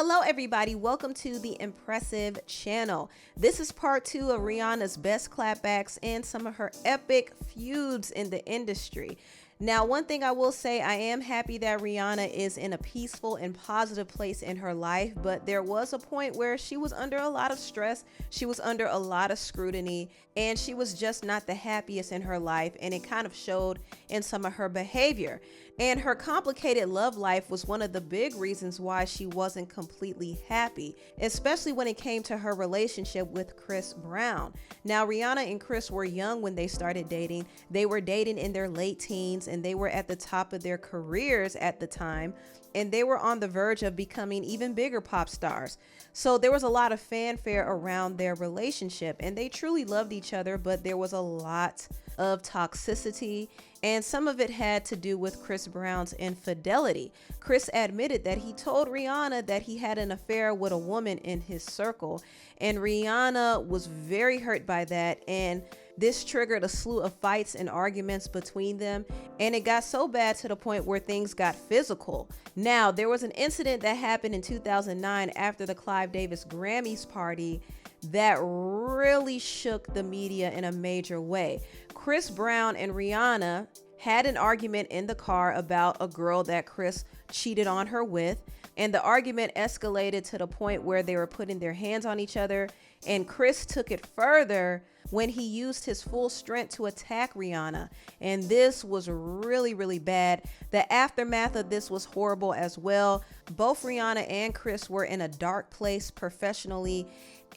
Hello everybody, welcome to the Empressive channel. This is part 2 of Rihanna's best clapbacks and some of her epic feuds in the industry. Now, one thing I will say, I am happy that Rihanna is in a peaceful and positive place in her life, but there was a point where she was under a lot of stress, she was under a lot of scrutiny, and she was just not the happiest in her life, and it kind of showed in some of her behavior. And her complicated love life was one of the big reasons why she wasn't completely happy, especially when it came to her relationship with Chris Brown. Now, Rihanna and Chris were young when they started dating. They were dating in their late teens and they were at the top of their careers at the time, and they were on the verge of becoming even bigger pop stars. So there was a lot of fanfare around their relationship and they truly loved each other, but there was a lot of toxicity, and some of it had to do with Chris Brown's infidelity. Chris admitted that he told Rihanna that he had an affair with a woman in his circle, and Rihanna was very hurt by that, and this triggered a slew of fights and arguments between them, and it got so bad to the point where things got physical. Now, there was an incident that happened in 2009 after the Clive Davis Grammys party that really shook the media in a major way. Chris Brown and Rihanna had an argument in the car about a girl that Chris cheated on her with, and the argument escalated to the point where they were putting their hands on each other, and Chris took it further when he used his full strength to attack Rihanna, and this was really bad. The aftermath of this was horrible as well. Both Rihanna and Chris were in a dark place professionally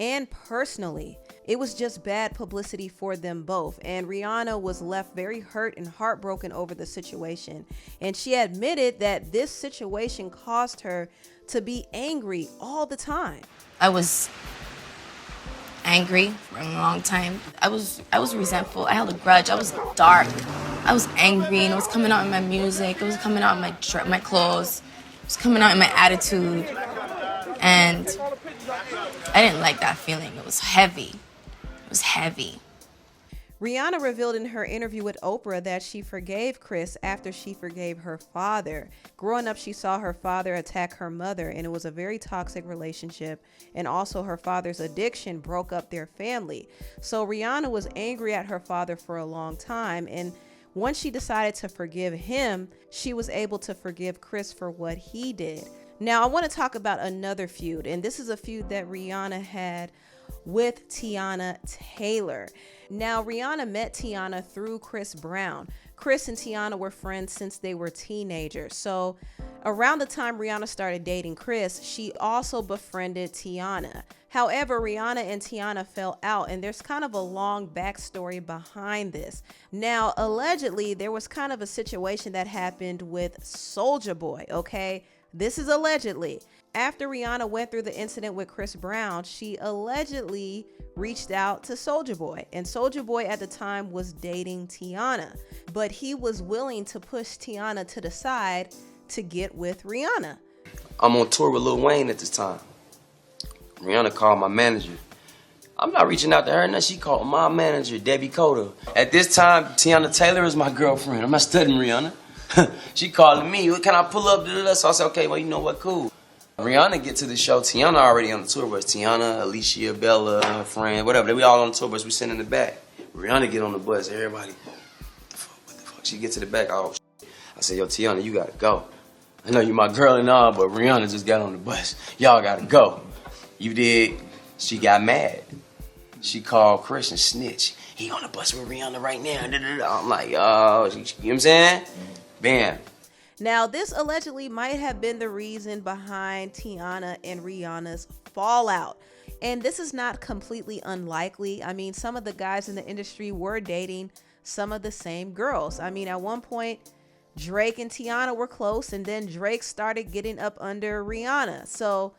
and personally. It was just bad publicity for them both, and Rihanna was left very hurt and heartbroken over the situation, and she admitted that this situation caused her to be angry all the time. I was angry for a long time. I was resentful. I held a grudge. I was dark. I was angry, and it was coming out in my music. It was coming out in my clothes. It was coming out in my attitude, and I didn't like that feeling. It was heavy. It was heavy. Rihanna revealed in her interview with Oprah that she forgave Chris after she forgave her father. Growing up, she saw her father attack her mother, and it was a very toxic relationship, and also her father's addiction broke up their family. So Rihanna was angry at her father for a long time, and once she decided to forgive him, she was able to forgive Chris for what he did. Now, I want to talk about another feud, and this is a feud that Rihanna had with Teyana Taylor. Now, Rihanna met Teyana through Chris Brown. Chris and Teyana were friends since they were teenagers. So around the time Rihanna started dating Chris, she also befriended Teyana. However, Rihanna and Teyana fell out, and there's kind of a long backstory behind this. Now, allegedly, there was kind of a situation that happened with Soulja Boy, okay? This is allegedly. After Rihanna went through the incident with Chris Brown, she allegedly reached out to Soulja Boy, and Soulja Boy at the time was dating Teyana, but he was willing to push Teyana to the side to get with Rihanna. I'm on tour with Lil Wayne at this time. Rihanna called my manager. I'm not reaching out to her, and she called my manager, Debbie Coda. At this time, Teyana Taylor is my girlfriend. I'm not studying Rihanna. She calling me, can I pull up? So I said, okay, well, you know what, cool. Rihanna get to the show. Teyana already on the tour bus. Teyana, Alicia, Bella, her friend, whatever. We all on the tour bus. We sitting in the back. Rihanna get on the bus. Everybody, what the fuck? She get to the back. Oh, shit. I said, yo, Teyana, you gotta go. I know you my girl and all, but Rihanna just got on the bus. Y'all gotta go. You did. She got mad. She called Chris and snitch. He on the bus with Rihanna right now. I'm like, oh, you know what I'm saying? Bam. Now, this allegedly might have been the reason behind Teyana and Rihanna's fallout. And this is not completely unlikely. I mean, some of the guys in the industry were dating some of the same girls. I mean, at one point, Drake and Teyana were close, and then Drake started getting up under Rihanna. So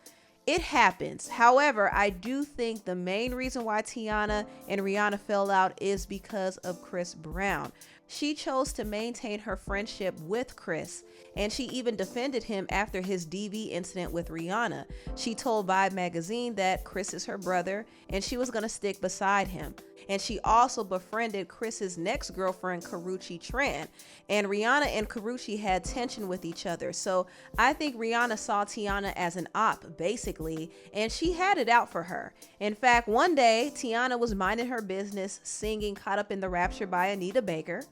it happens. However, I do think the main reason why Teyana and Rihanna fell out is because of Chris Brown. She chose to maintain her friendship with Chris, and she even defended him after his DV incident with Rihanna. She told Vibe magazine that Chris is her brother and she was going to stick beside him. and she also befriended Chris's next girlfriend, Karrueche Tran. And Rihanna and Karrueche had tension with each other. So I think Rihanna saw Teyana as an op, basically, and she had it out for her. In fact, one day, Teyana was minding her business, singing Caught Up in the Rapture by Anita Baker,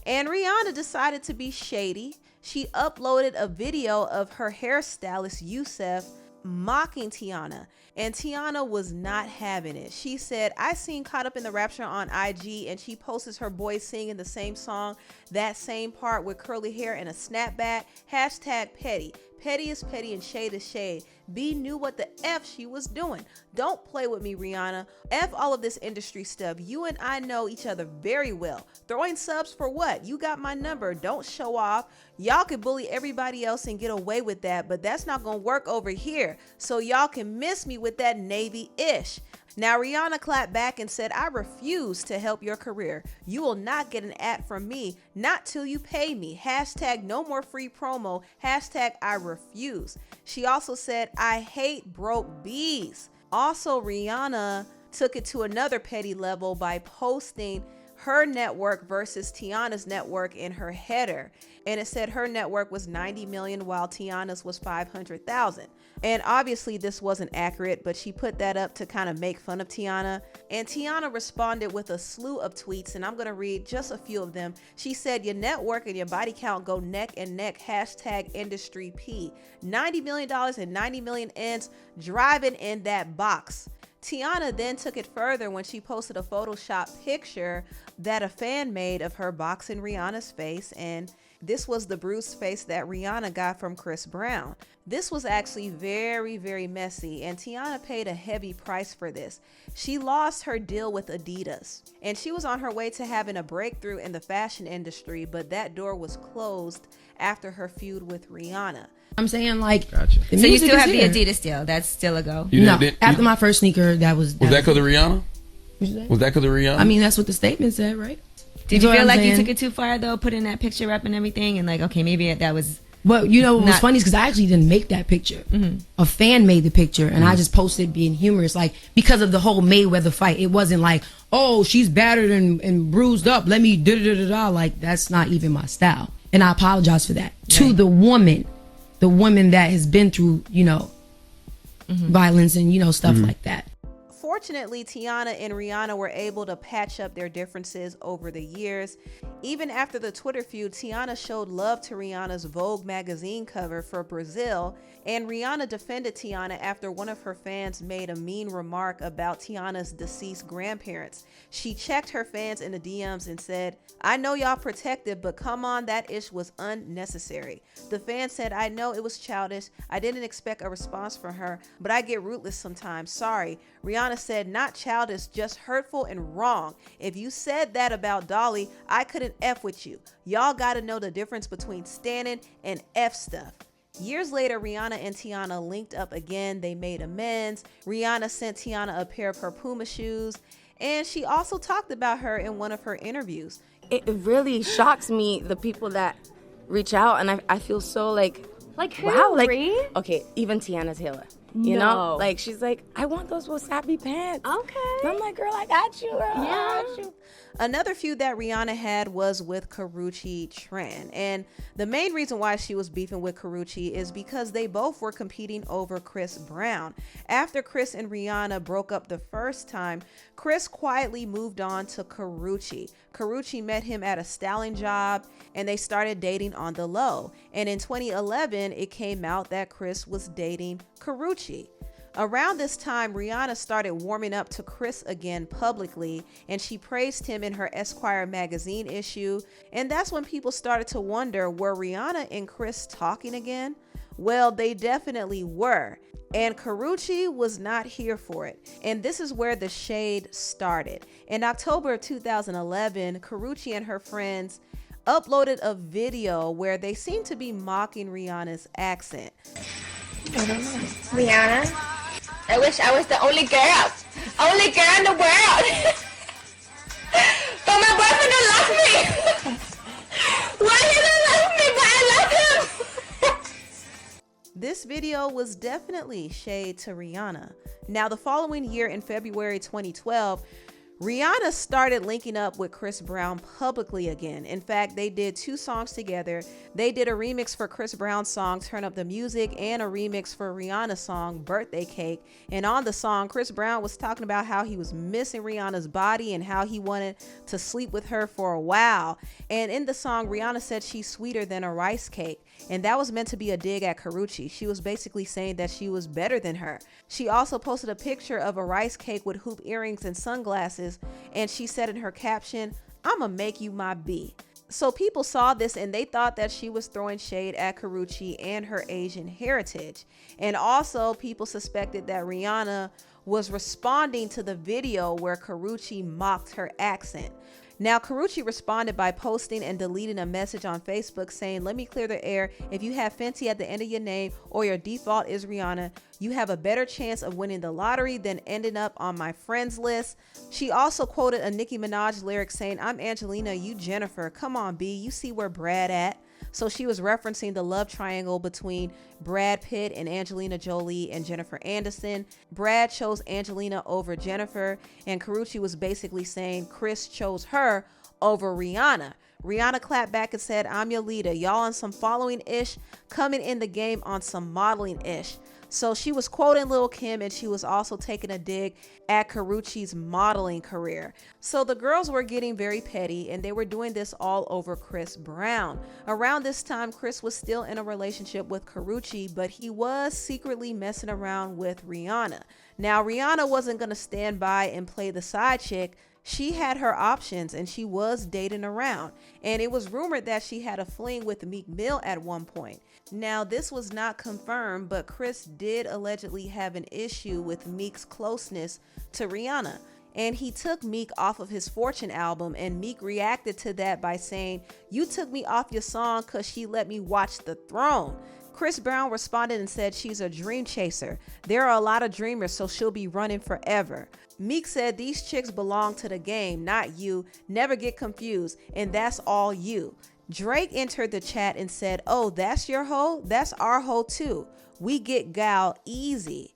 and Rihanna decided to be shady. She uploaded a video of her hairstylist, Yusef, mocking Teyana, and Teyana was not having it. She said, I seen Caught Up in the Rapture on IG, and she posts her boy singing the same song, that same part with curly hair and a snapback. Hashtag petty. Petty is petty and shade is shade. B knew what the F she was doing. Don't play with me, Rihanna. F all of this industry stuff. You and I know each other very well. Throwing subs for what? You got my number. Don't show off. Y'all can bully everybody else and get away with that, but that's not gonna work over here. So y'all can miss me with that Navy-ish. Now, Rihanna clapped back and said, I refuse to help your career. You will not get an ad from me, not till you pay me. Hashtag no more free promo. Hashtag I refuse. She also said, I hate broke bees. Also, Rihanna took it to another petty level by posting her network versus Teyana's network in her header. And it said her network was 90 million while Teyana's was 500,000. And obviously this wasn't accurate, but she put that up to kind of make fun of Teyana. And Teyana responded with a slew of tweets, and I'm going to read just a few of them. She said, your network and your body count go neck and neck. Hashtag industry P. $90 million and 90 million ends driving in that box. Teyana then took it further when she posted a Photoshop picture that a fan made of her boxing Rihanna's face, and this was the bruised face that Rihanna got from Chris Brown. This was actually very, very messy, and Teyana paid a heavy price for this. She lost her deal with Adidas, and she was on her way to having a breakthrough in the fashion industry, but that door was closed after her feud with Rihanna. I'm saying, like, Gotcha. the So you music still is have here. the Adidas deal? That's still a go. No, after my first sneaker, that was Was that because of Rihanna? What'd you say? Was that because of Rihanna? I mean, that's what the statement said, right? Did you know what feel I'm like you saying? took it too far though, putting that picture up and everything, and like, okay, maybe that was. But you know what was Not- funny is because I actually didn't make that picture. A fan made the picture, and I just posted being humorous, like because of the whole Mayweather fight. It wasn't like, oh, she's battered and bruised up. Let me da da da da. Like that's not even my style, and I apologize for that to the woman that has been through, you know, violence and you know stuff like that. Fortunately, Teyana and Rihanna were able to patch up their differences over the years. Even after the Twitter feud, Teyana showed love to Rihanna's Vogue magazine cover for Brazil, and Rihanna defended Teyana after one of her fans made a mean remark about Teyana's deceased grandparents. She checked her fans in the DMs and said, I know y'all protective, but come on, that ish was unnecessary. The fan said, I know it was childish. I didn't expect a response from her, but I get rootless sometimes. Sorry. Rihanna said, not childish, just hurtful and wrong. If you said that about Dolly, I couldn't F with you. Y'all gotta know the difference between standing and F stuff. Years later, Rihanna and Teyana linked up again. They made amends. Rihanna sent Teyana a pair of her Puma shoes, and she also talked about her in one of her interviews. It really shocks me, the people that reach out, and I feel so like who, wow, like Ree? okay, even Teyana Taylor. You know, like she's like, I want those wasabi pants. Okay. And I'm like, girl, I got you, girl. I got you. Another feud that Rihanna had was with Karrueche Tran, and the main reason why she was beefing with Karrueche is because they both were competing over Chris Brown. After Chris and Rihanna broke up the first time, Chris quietly moved on to Karrueche. Karrueche met him at a styling job, and they started dating on the low. And in 2011, it came out that Chris was dating Karrueche. Around this time, Rihanna started warming up to Chris again publicly, and she praised him in her Esquire magazine issue. And that's when people started to wonder, were Rihanna and Chris talking again? Well, they definitely were. And Karrueche was not here for it. And this is where the shade started. In October of 2011, Karrueche and her friends uploaded a video where they seemed to be mocking Rihanna's accent. Rihanna, I wish I was the only girl in the world. But my boyfriend don't love me. Why he don't love me, but I love him? This video was definitely shade to Rihanna. Now, the following year in February 2012, Rihanna started linking up with Chris Brown publicly again. In fact, they did 2 songs together. They did a remix for Chris Brown's song Turn Up the Music and a remix for Rihanna's song Birthday Cake. And on the song, Chris Brown was talking about how he was missing Rihanna's body and how he wanted to sleep with her for a while. And in the song, Rihanna said she's sweeter than a rice cake. And that was meant to be a dig at Karrueche. She was basically saying that she was better than her. She also posted a picture of a rice cake with hoop earrings and sunglasses, and she said in her caption, "I'ma make you my B." So people saw this and they thought that she was throwing shade at Karrueche and her Asian heritage. And also people suspected that Rihanna was responding to the video where Karrueche mocked her accent. Now, Karrueche responded by posting and deleting a message on Facebook saying, "Let me clear the air. If you have Fenty at the end of your name or your default is Rihanna, you have a better chance of winning the lottery than ending up on my friends list." She also quoted a Nicki Minaj lyric saying, "I'm Angelina, you Jennifer. Come on, B, you see where Brad at?" So she was referencing the love triangle between Brad Pitt and Angelina Jolie and Jennifer Aniston. Brad chose Angelina over Jennifer, and Karrueche was basically saying Chris chose her over Rihanna. Rihanna clapped back and said, "I'm your leader. Y'all on some following-ish, coming in the game on some modeling-ish." So she was quoting Lil' Kim, and she was also taking a dig at Karrueche's modeling career. So the girls were getting very petty, and they were doing this all over Chris Brown. Around this time, Chris was still in a relationship with Karrueche, but he was secretly messing around with Rihanna. Now, Rihanna wasn't going to stand by and play the side chick. She had her options and she was dating around. And it was rumored that she had a fling with Meek Mill at one point. Now, this was not confirmed, but Chris did allegedly have an issue with Meek's closeness to Rihanna. And he took Meek off of his Fortune album, and Meek reacted to that by saying, "You took me off your song because she let me watch The Throne." Chris Brown responded and said she's a dream chaser. There are a lot of dreamers, so she'll be running forever. Meek said these chicks belong to the game, not you. Never get confused, and that's all you. Drake entered the chat and said, "Oh, that's your hoe? That's our hoe too. We get gal easy."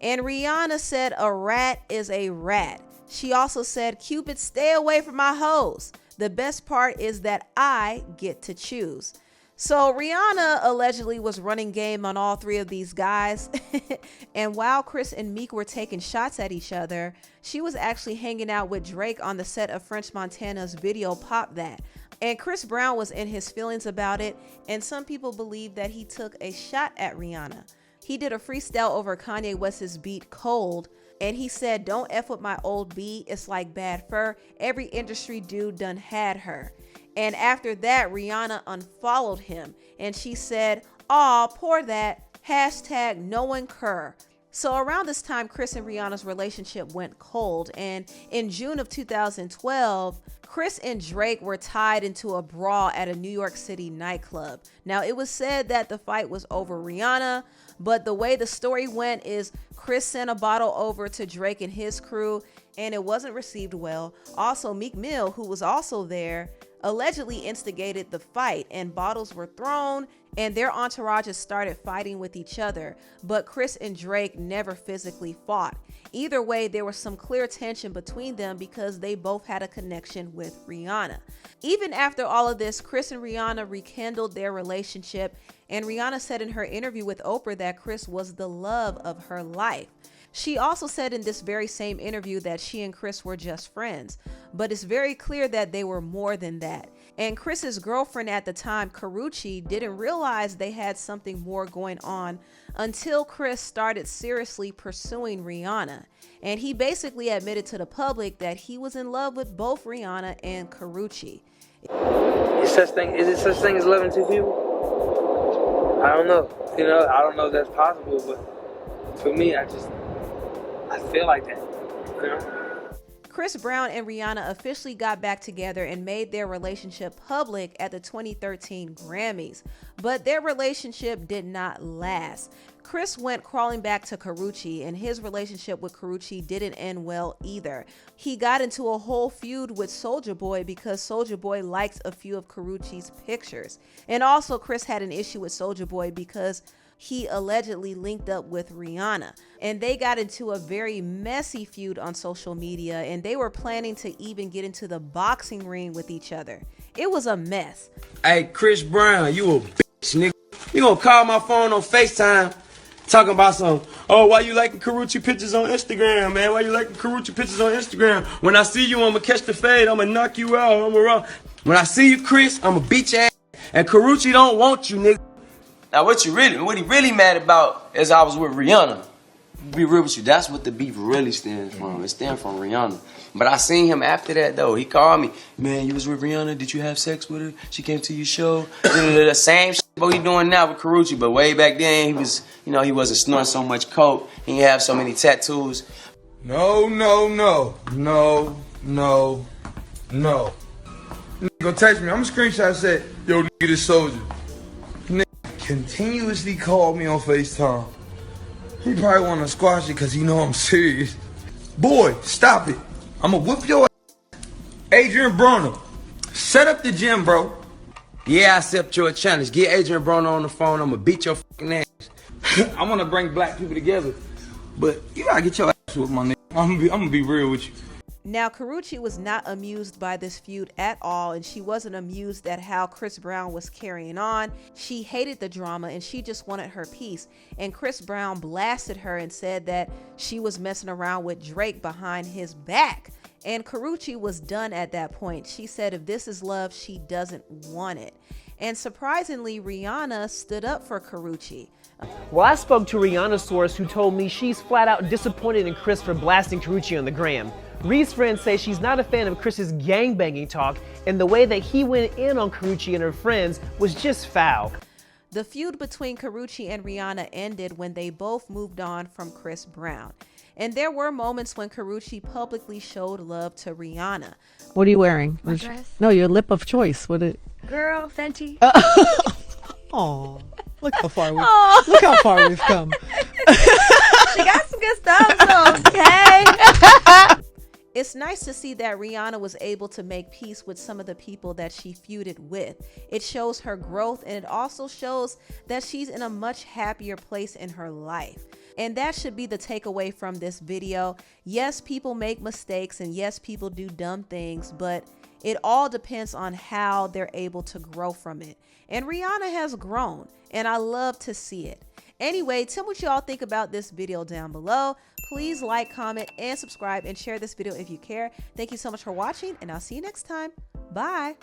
And Rihanna said a rat is a rat. She also said, "Cupid, stay away from my hoes. The best part is that I get to choose." So Rihanna allegedly was running game on all 3 of these guys. And while Chris and Meek were taking shots at each other, she was actually hanging out with Drake on the set of French Montana's video Pop That. And Chris Brown was in his feelings about it, and some people believe that he took a shot at Rihanna. He did a freestyle over Kanye West's beat Cold, and he said, "Don't F with my old B, it's like bad fur. Every industry dude done had her." And after that, Rihanna unfollowed him, and she said, "Aw, poor that, hashtag no one cur." So around this time, Chris and Rihanna's relationship went cold, and in June of 2012, Chris and Drake were tied into a brawl at a New York City nightclub. Now, it was said that the fight was over Rihanna, but the way the story went is Chris sent a bottle over to Drake and his crew, and it wasn't received well. Also, Meek Mill, who was also there, allegedly instigated the fight, and bottles were thrown and their entourages started fighting with each other, but Chris and Drake never physically fought. Either way, there was some clear tension between them because they both had a connection with Rihanna. Even after all of this, Chris and Rihanna rekindled their relationship, and Rihanna said in her interview with Oprah that Chris was the love of her life. She also said in this very same interview that she and Chris were just friends, but it's very clear that they were more than that. And Chris's girlfriend at the time, Karrueche, didn't realize they had something more going on until Chris started seriously pursuing Rihanna. And he basically admitted to the public that he was in love with both Rihanna and Karrueche. Is it such thing as loving 2 people? I don't know. I don't know if that's possible, but for me, I feel like that. Chris Brown and Rihanna officially got back together and made their relationship public at the 2013 Grammys, but their relationship did not last. Chris went crawling back to Karrueche, and his relationship with Karrueche didn't end well either. He got into a whole feud with Soulja Boy because Soulja Boy liked a few of Karrueche's pictures. And also Chris had an issue with Soulja Boy because he allegedly linked up with Rihanna. And they got into a very messy feud on social media, and they were planning to even get into the boxing ring with each other. It was a mess. Hey, Chris Brown, you a bitch, nigga. You gonna call my phone on FaceTime talking about some, oh, why you liking Karrueche pictures on Instagram, man? Why you liking Karrueche pictures on Instagram? When I see you, I'ma catch the fade. I'ma knock you out. I'ma run. When I see you, Chris, I'ma beat your ass. And Karrueche don't want you, nigga. Now, what he really mad about is I was with Rihanna. Be real with you, that's what the beef really stands from. It stands from Rihanna. But I seen him after that, though. He called me, man, you was with Rihanna, did you have sex with her? She came to your show? The same shit what he doing now with Karrueche, but way back then, he was, you know, he wasn't snorting so much coke. He didn't have so many tattoos. No. Nigga gonna text me, I'm gonna screenshot and say, yo, nigga, this Soulja. Nigga continuously called me on FaceTime. He probably wanna squash it because he know I'm serious. Boy, stop it. I'ma whip your ass. Adrian Broner, set up the gym, bro. Yeah, I accept your challenge. Get Adrian Broner on the phone. I'm gonna beat your fucking ass. I wanna bring black people together, but you gotta get your ass with my nigga. I'm gonna be real with you. Now, Karrueche was not amused by this feud at all, and she wasn't amused at how Chris Brown was carrying on. She hated the drama, and she just wanted her peace. And Chris Brown blasted her and said that she was messing around with Drake behind his back. And Karrueche was done at that point. She said if this is love, she doesn't want it. And surprisingly, Rihanna stood up for Karrueche. Well, I spoke to Rihanna's source who told me she's flat out disappointed in Chris for blasting Karrueche on the gram. Ree's friends say she's not a fan of Chris's gangbanging talk, and the way that he went in on Karrueche and her friends was just foul. The feud between Karrueche and Rihanna ended when they both moved on from Chris Brown. And there were moments when Karrueche publicly showed love to Rihanna. What are you wearing? My dress? No, your lip of choice. What it? Girl, Fenty. Oh, look how far we've come. She got some good stuff, so okay. It's nice to see that Rihanna was able to make peace with some of the people that she feuded with. It shows her growth, and it also shows that she's in a much happier place in her life. And that should be the takeaway from this video. Yes, people make mistakes, and yes, people do dumb things, but it all depends on how they're able to grow from it. And Rihanna has grown, and I love to see it. Anyway, tell me what y'all think about this video down below. Please like, comment, and subscribe, and share this video if you care. Thank you so much for watching, and I'll see you next time. Bye.